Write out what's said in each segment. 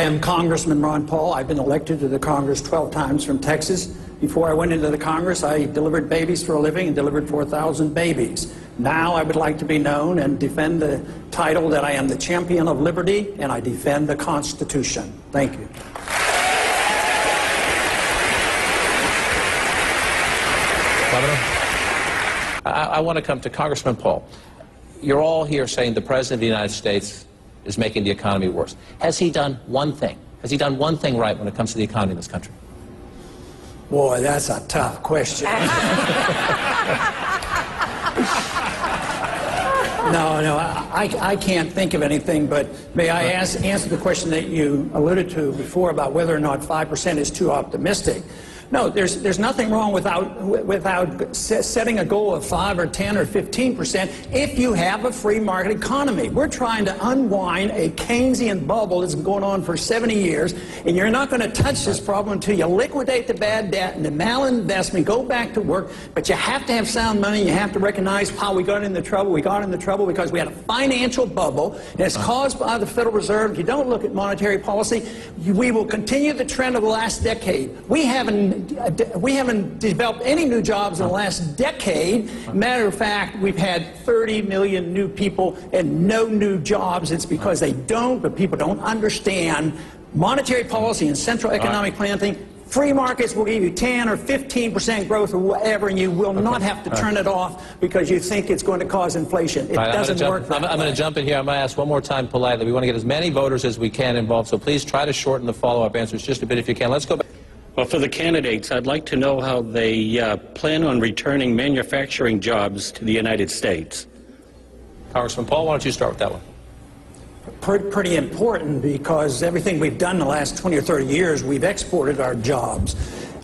I am Congressman Ron Paul. I've been elected to the Congress 12 times from Texas. Before I went into the Congress, I delivered babies for a living and delivered 4,000 babies. Now I would like to be known and defend the title that I am the champion of liberty and I defend the Constitution. Thank you. Governor, I want to come to Congressman Paul. You're all here saying the President of the United States is making the economy worse. Has he done one thing? Has he done one thing right when it comes to the economy in this country? Boy, that's a tough question. No, I can't think of anything, but may I answer the question that you alluded to before about whether or not 5% is too optimistic. No, there's nothing wrong without setting a goal of 5 or 10 or 15% if you have a free market economy. We're trying to unwind a Keynesian bubble that's been going on for 70 years, and you're not going to touch this problem until you liquidate the bad debt and the malinvestment, go back to work, but you have to have sound money. You have to recognize how we got into trouble. We got into trouble because we had a financial bubble, and it's caused by the Federal Reserve. If you don't look at monetary policy, we will continue the trend of the last decade. We haven't developed any new jobs in the last decade. Matter of fact, we've had 30 million new people and no new jobs. It's because but people don't understand monetary policy and central economic planning. Free markets will give you 10 or 15% growth or whatever, and you will not have to turn it off because you think it's going to cause inflation. It doesn't work that way. I'm going to jump in here. I'm going to ask one more time politely. We want to get as many voters as we can involved, so please try to shorten the follow-up answers just a bit if you can. Let's go back. Well, for the candidates, I'd like to know how they plan on returning manufacturing jobs to the United States. Congressman Paul, why don't you start with that one? Pretty important, because everything we've done in the last 20 or 30 years, we've exported our jobs.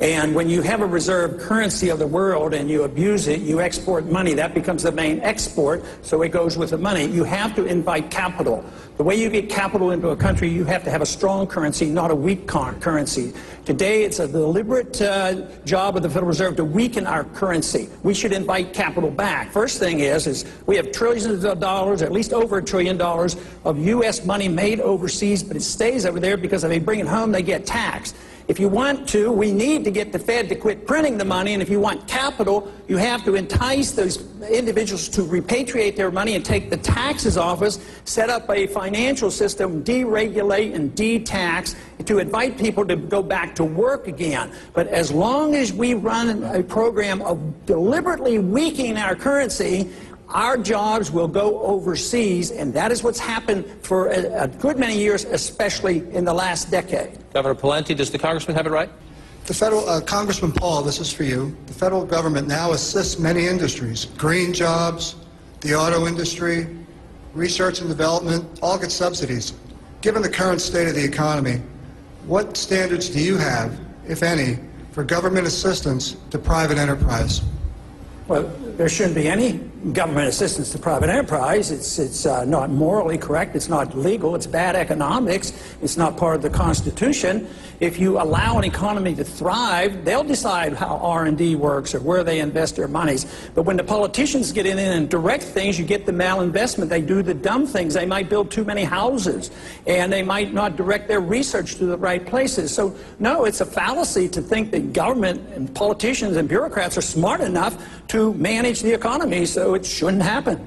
And when you have a reserve currency of the world and you abuse it, you export money. That becomes the main export, so it goes with the money. You have to invite capital. The way you get capital into a country, you have to have a strong currency, not a weak currency. Today, it's a deliberate job of the Federal Reserve to weaken our currency. We should invite capital back. First thing is we have trillions of dollars, at least over $1 trillion of U.S. money made overseas, but it stays over there because if they bring it home, they get taxed. If you want to, we need to get the Fed to quit printing the money, and if you want capital, you have to entice those individuals to repatriate their money and take the taxes off us, set up a financial system, deregulate and de-tax, to invite people to go back to work again. But as long as we run a program of deliberately weakening our currency, our jobs will go overseas, and that is what's happened for a good many years, especially in the last decade. Governor Pawlenty, does the congressman have it right? The federal, Congressman Paul, this is for you. The federal government now assists many industries, green jobs, the auto industry, research and development, all get subsidies. Given the current state of the economy, what standards do you have, if any, for government assistance to private enterprise? Well, there shouldn't be any government assistance to private enterprise. It's not morally correct. It's not legal. It's bad economics. It's not part of the Constitution. If you allow an economy to thrive, they'll decide how R&D works or where they invest their monies. But when the politicians get in and direct things, you get the malinvestment. They do the dumb things. They might build too many houses, and they might not direct their research to the right places. So, no, it's a fallacy to think that government and politicians and bureaucrats are smart enough to manage the economy, so it shouldn't happen.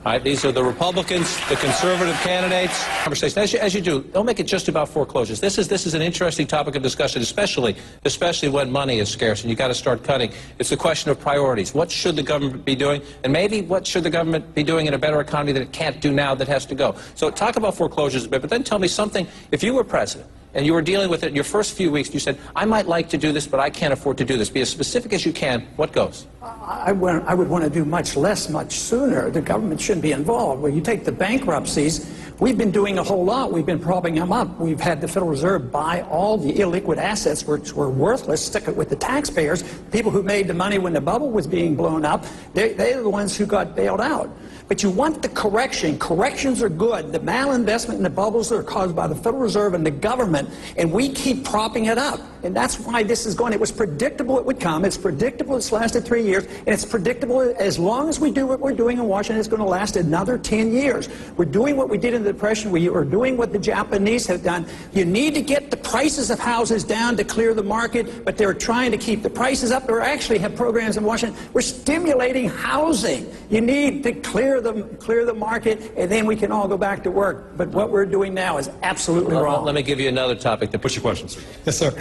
All right, these are the Republicans, the conservative candidates. Conversation, as you do, don't make it just about foreclosures. This is an interesting topic of discussion, especially when money is scarce and you got to start cutting. It's a question of priorities. What should the government be doing? And maybe what should the government be doing in a better economy that it can't do now that has to go? So talk about foreclosures a bit, but then tell me something. If you were president and you were dealing with it in your first few weeks, you said, I might like to do this, but I can't afford to do this. Be as specific as you can. What goes? I would want to do much less, much sooner. The government shouldn't be involved. When you take the bankruptcies, we've been doing a whole lot. We've been propping them up. We've had the Federal Reserve buy all the illiquid assets which were worthless, stick it with the taxpayers. People who made the money when the bubble was being blown up, they're the ones who got bailed out. But you want the correction. Corrections are good. The malinvestment and the bubbles are caused by the Federal Reserve and the government, and we keep propping it up. And that's why this is going. It was predictable it would come. It's predictable it's lasted 3 years, and it's predictable as long as we do what we're doing in Washington, it's going to last another 10 years. We're doing what we did in the Depression. We are doing what the Japanese have done. You need to get the prices of houses down to clear the market, but they're trying to keep the prices up. They actually have programs in Washington. We're stimulating housing. You need to clear the market, and then we can all go back to work. But what we're doing now is absolutely wrong. Let me give you another topic. What's your question, sir? Yes, sir.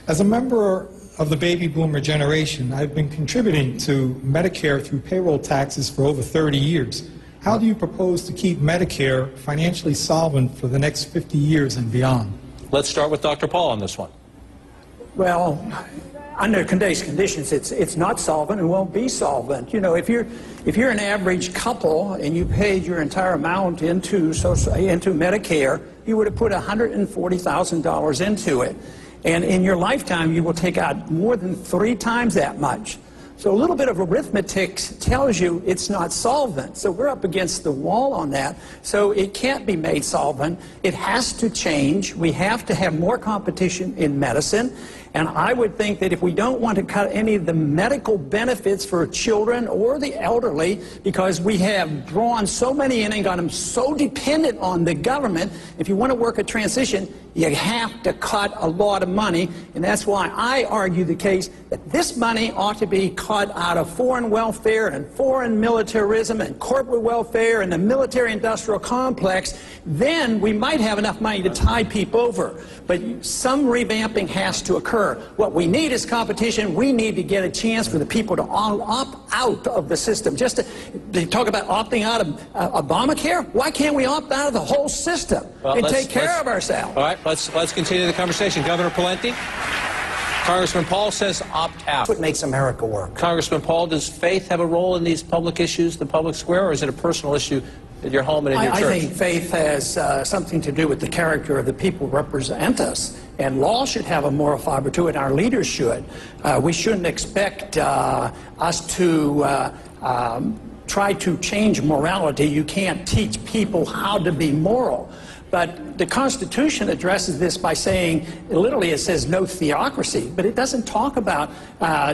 As a member of the baby boomer generation, I've been contributing to Medicare through payroll taxes for over 30 years. How do you propose to keep Medicare financially solvent for the next 50 years and beyond? Let's start with Dr. Paul on this one. Well, under today's conditions, it's not solvent and won't be solvent. You know, if you're an average couple and you paid your entire amount into Medicare, you would have put $140,000 into it. And in your lifetime, you will take out more than 3 times that much. So a little bit of arithmetic tells you it's not solvent. So we're up against the wall on that. So it can't be made solvent. It has to change. We have to have more competition in medicine. And I would think that if we don't want to cut any of the medical benefits for children or the elderly, because we have drawn so many in and got them so dependent on the government, if you want to work a transition, you have to cut a lot of money. And that's why I argue the case that this money ought to be cut out of foreign welfare and foreign militarism and corporate welfare and the military-industrial complex. Then we might have enough money to tide people over. But some revamping has to occur. What we need is competition. We need to get a chance for the people to opt out of the system. Just to talk about opting out of Obamacare, why can't we opt out of the whole system and take care of ourselves? All right, let's continue the conversation. Governor Pawlenty? Congressman Paul says opt out. That's what makes America work. Congressman Paul, does faith have a role in these public issues, the public square, or is it a personal issue at your home and in your church? I think faith has something to do with the character of the people who represent us. And law should have a moral fiber to it, and our leaders should. We shouldn't expect us to try to change morality. You can't teach people how to be moral. But the Constitution addresses this by saying, literally it says no theocracy, but it doesn't talk about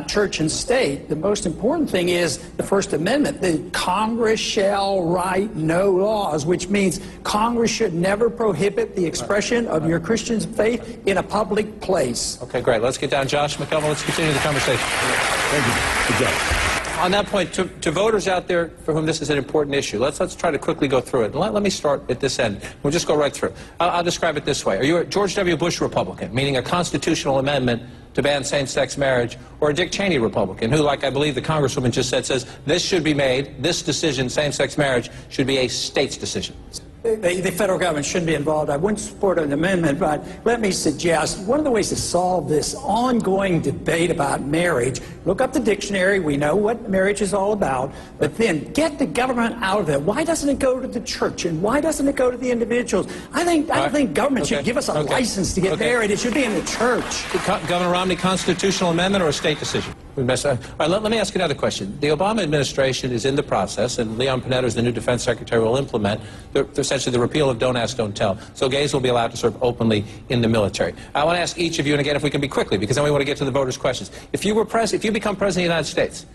church and state. The most important thing is the First Amendment. The Congress shall write no laws, which means Congress should never prohibit the expression of your Christian faith in a public place. Okay, great. Let's get down. Josh McElveen, let's continue the conversation. Thank you. Good job. On that point, to voters out there for whom this is an important issue, let's try to quickly go through it. Let me start at this end. We'll just go right through. I'll describe it this way. Are you a George W. Bush Republican, meaning a constitutional amendment to ban same-sex marriage, or a Dick Cheney Republican, who, like I believe the Congresswoman just said, says this should be made, this decision, same-sex marriage, should be a state's decision? The federal government shouldn't be involved. I wouldn't support an amendment, but let me suggest one of the ways to solve this ongoing debate about marriage, look up the dictionary. We know what marriage is all about, but then get the government out of it. Why doesn't it go to the church, and why doesn't it go to the individuals? I think government should give us a license to get married. It should be in the church. Governor Romney, constitutional amendment or a state decision? All right, let me ask you another question. The Obama administration is in the process, and Leon Panetta, as the new defense secretary, will implement essentially the repeal of Don't Ask, Don't Tell. So gays will be allowed to serve openly in the military. I want to ask each of you, and again, if we can be quickly, because then we want to get to the voters' questions. If you become president of the United States,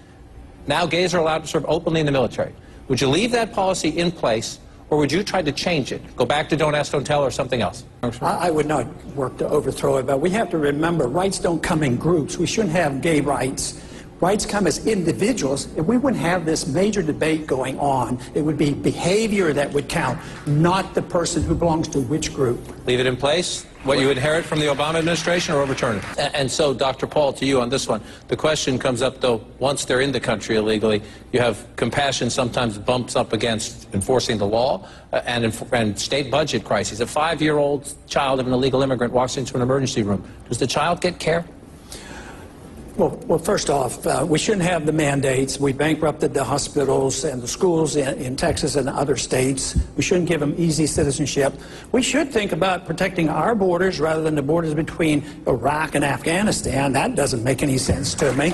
now gays are allowed to serve openly in the military. Would you leave that policy in place, or would you try to change it? Go back to Don't Ask, Don't Tell or something else? I would not work to overthrow it, but we have to remember rights don't come in groups. We shouldn't have gay rights. Rights come as individuals, and we wouldn't have this major debate going on. It would be behavior that would count, not the person who belongs to which group. Leave it in place? What you inherit from the Obama administration, or overturn it? And so, Dr. Paul, to you on this one, the question comes up, though, once they're in the country illegally, you have compassion sometimes bumps up against enforcing the law and state budget crises. A 5-year-old child of an illegal immigrant walks into an emergency room. Does the child get care? Well, first off, we shouldn't have the mandates. We bankrupted the hospitals and the schools in Texas and other states. We shouldn't give them easy citizenship. We should think about protecting our borders rather than the borders between Iraq and Afghanistan. That doesn't make any sense to me.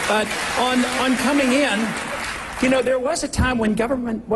But on coming in, You know, there was a time when government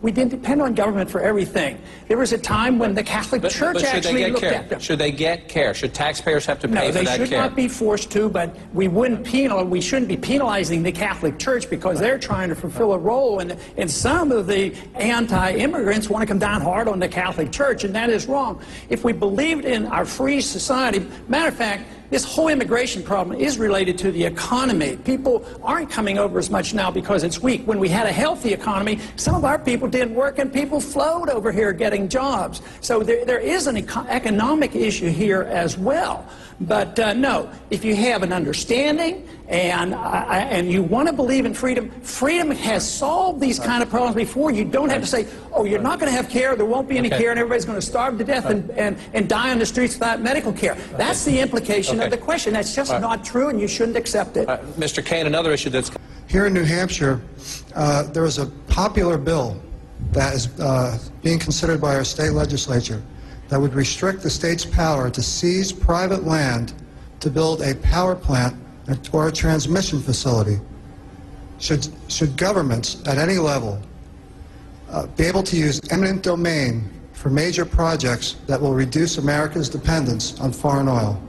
we didn't depend on government for everything. There was a time when the Catholic Church actually looked at them. Should they get care? Should taxpayers have to pay for that care? No, they should not be forced to, but we shouldn't be penalizing the Catholic Church because they're trying to fulfill a role, and some of the anti-immigrants want to come down hard on the Catholic Church, and that is wrong. If we believed in our free society, matter of fact, this whole immigration problem is related to the economy. People aren't coming over as much now because it's weak. When we had a healthy economy, some of our people did work and people flowed over here getting jobs. So there is an economic issue here as well. But no, if you have an understanding and you want to believe in freedom, freedom has solved these kind of problems before. You don't have to say, oh, you're not going to have care, there won't be any care, and everybody's going to starve to death and die on the streets without medical care. That's the implication of the question. That's just not true, and you shouldn't accept it. Mr. Kaine, another issue that's... Here in New Hampshire, there is a popular bill that is being considered by our state legislature that would restrict the state's power to seize private land to build a power plant or a transmission facility. Should governments at any level be able to use eminent domain for major projects that will reduce America's dependence on foreign oil?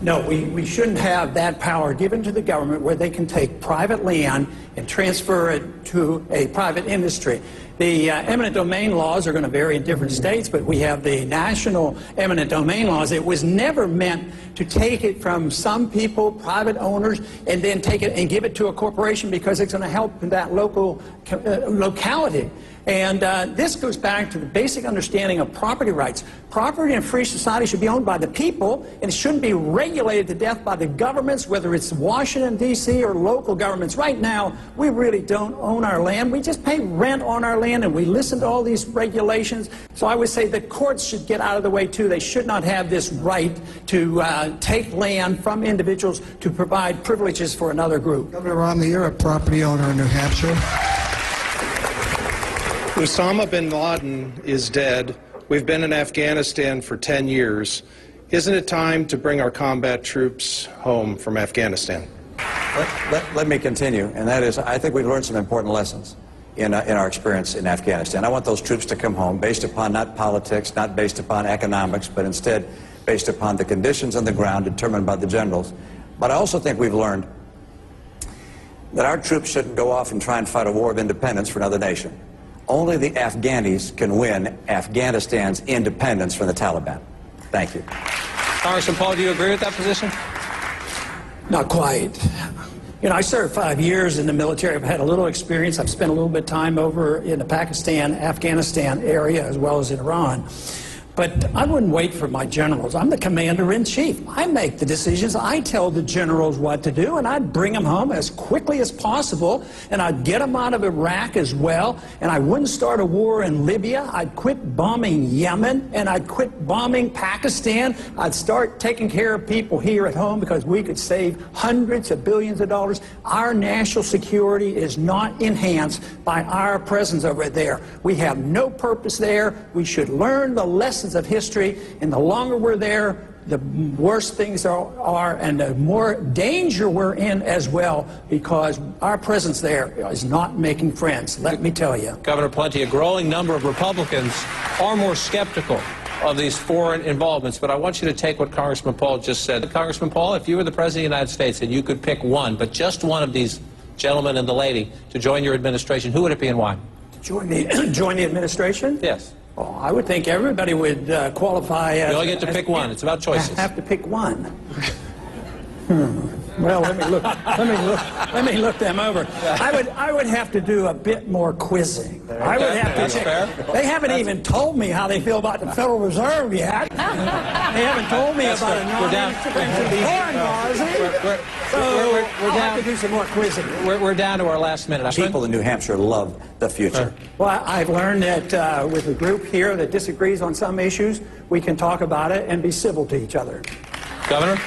No, we shouldn't have that power given to the government where they can take private land and transfer it to a private industry. The eminent domain laws are going to vary in different states, but we have the national eminent domain laws. It was never meant to take it from some people, private owners, and then take it and give it to a corporation because it's going to help that local locality. And this goes back to the basic understanding of property rights. Property in a free society should be owned by the people, and it shouldn't be regulated to death by the governments, whether it's Washington, D.C. or local governments. Right now, we really don't own our land. We just pay rent on our land, and we listen to all these regulations. So I would say the courts should get out of the way, too. They should not have this right to take land from individuals to provide privileges for another group. Governor Romney, you're a property owner in New Hampshire. Osama bin Laden is dead. We've been in Afghanistan for 10 years. Isn't it time to bring our combat troops home from Afghanistan? Let me continue, and that is, I think we've learned some important lessons in our experience in Afghanistan. I want those troops to come home based upon not politics, not based upon economics, but instead based upon the conditions on the ground determined by the generals. But I also think we've learned that our troops shouldn't go off and try and fight a war of independence for another nation. Only the Afghanis can win Afghanistan's independence from the Taliban. Thank you. Congressman Paul, do you agree with that position? Not quite. You know, I served 5 years in the military. I've had a little experience. I've spent a little bit of time over in the Pakistan, Afghanistan area, as well as in Iran. But I wouldn't wait for my generals. I'm the commander-in-chief. I make the decisions. I tell the generals what to do, and I'd bring them home as quickly as possible, and I'd get them out of Iraq as well, and I wouldn't start a war in Libya. I'd quit bombing Yemen, and I'd quit bombing Pakistan. I'd start taking care of people here at home because we could save hundreds of billions of dollars. Our national security is not enhanced by our presence over there. We have no purpose there. We should learn the lessons of history, and the longer we're there, the worse things are, and the more danger we're in as well, because our presence there is not making friends, let me tell you. Governor Plenty, a growing number of Republicans are more skeptical of these foreign involvements, but I want you to take what Congressman Paul just said. Congressman Paul, if you were the President of the United States and you could pick one, but just one of these gentlemen and the lady to join your administration, who would it be and why? Join the administration? Yes. Oh, I would think everybody would qualify as... You only get to pick one. It's about choices. I have to pick one. Well, let me look them over. I would have to do a bit more quizzing. I would have to. That's fair. They haven't even told me how they feel about the Federal Reserve yet. They haven't told me about a foreign policy. We're down to do some more quizzing. We're down to our last minute. People in New Hampshire love the future. Well, I've learned that with a group here that disagrees on some issues, we can talk about it and be civil to each other. Governor?